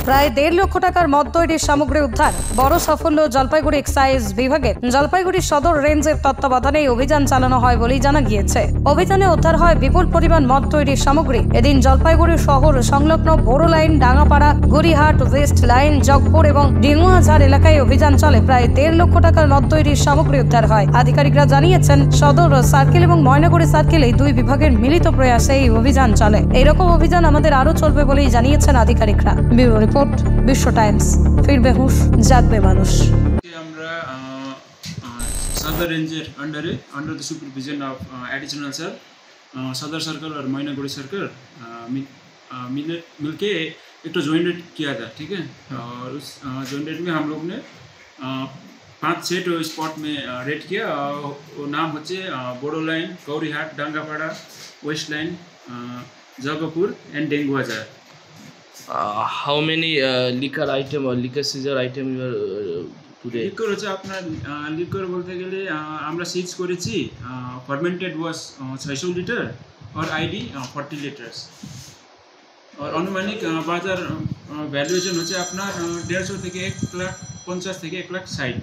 প্রায় 1.5 লক্ষ টাকার মদ তৈরির সামগ্রী উদ্ধার। বড় সাফল্য জলপাইগুড়ি এক্সাইজ বিভাগের। জলপাইগুড়ি সদর রেঞ্জের তত্ত্বাবধানে অভিযান চালানো হয় বলেই জানা গিয়েছে। অভিযানে উদ্ধার হয় বিপুল পরিমাণ মদ তৈরির সামগ্রী। এদিন জলপাইগুড়ি শহর সংলগ্ন বড় line, Dangapara, Gariahat, West line, Jagpur এবং ডিঙ্গুয়াঝাড় এলাকায় অভিযান চলে। প্রায় 1.5 লক্ষ টাকার মদ তৈরির সামগ্রী উদ্ধার হয়। আধিকারিকরা জানিয়েছেন, সদর সার্কেল এবং ময়নাগুড়ি সার্কেল এই দুই বিভাগের মিলিত প্রয়াসে এই অভিযান চলে। এইরকম অভিযান আমাদের আরো চলবে বলেই জানিয়েছেন আধিকারিকরা। ব্যুরো রিপোর্ট, বিশ্ব টাইমস। ফিরবে হুঁশ, জাগবে মানুষ। আমরা सदर ranger under the supervision of additional sir सदर सर्कल और मैनागुड़ी सर्कल मिलके एक तो जॉइंट रेड किया था, ठीक है। और उस जॉइंट रेड में हम लोग ने 5-6 स्पॉट में रेड किया। वो नाम होचे Bodo line, Gaurihat, Dangapara, west line, Jagpur and Denguajhar. How many liquor item or liquor seizure item you are today? Liquor হচ্ছে আপনার লিকার বলতে গেলে আমরা সিজ করেছি ফার্মেন্টেড ওয়াশ 600 লিটার और आईडी 40 লিটার্স। और अनुमानिक বাজার ভ্যালুয়েশন হচ্ছে আপনার 150 থেকে 1,50,000 থেকে 1,60,000।